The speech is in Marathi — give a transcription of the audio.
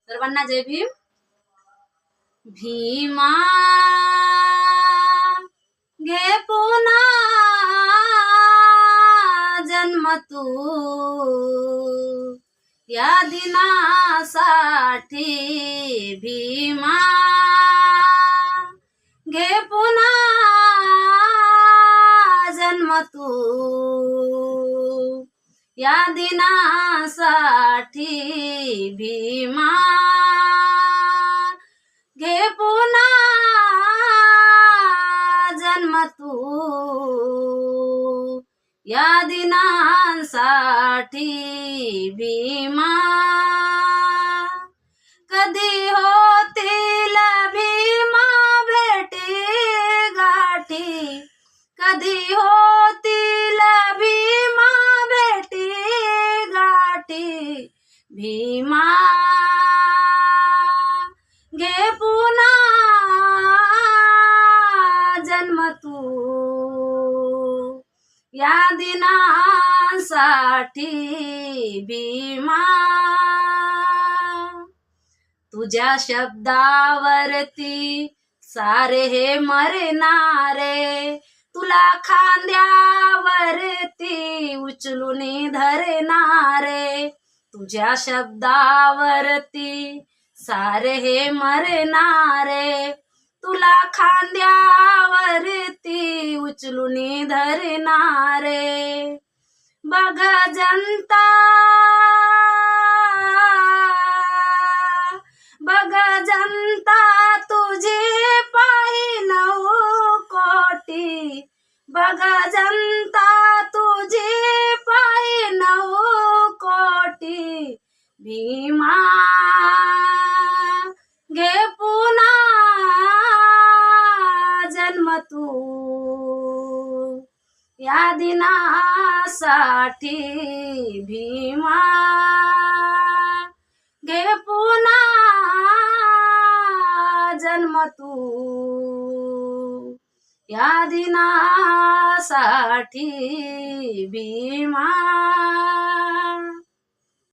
सर्वांना जय भीम. भीमा घे पुन्हा जन्म तू या दिनासाठी. भीमा घे पुन्हा जन्म तू या दिनासाठी. भीमा घे पुन्हा जन्म तू या दिनासाठी. भीमा कधी होतील भीमा भेटी गाठी. कधी होतील भीमा भेटी गाठी. भीमा घे पुन्हा जन्म तू या दिनासाठी. भीमा तुझ्या शब्दावरती सारे हे मरणारे. तुला खांद्यावरती उचलून धरणारे. तुझ्या शब्दावरती सारे हे मरणारे. तुला खांद्यावरती उचलून धरणारे. बघ जनता बघ जनता तुझी पायी 9 कोटी. बघ जनता तुझी पायी 9 कोटी. भीमा घे पुन्हा जन्म तू या दिनासाठी. भीमा घे पुन्हा जन्म तू या दिनासाठी. भीमा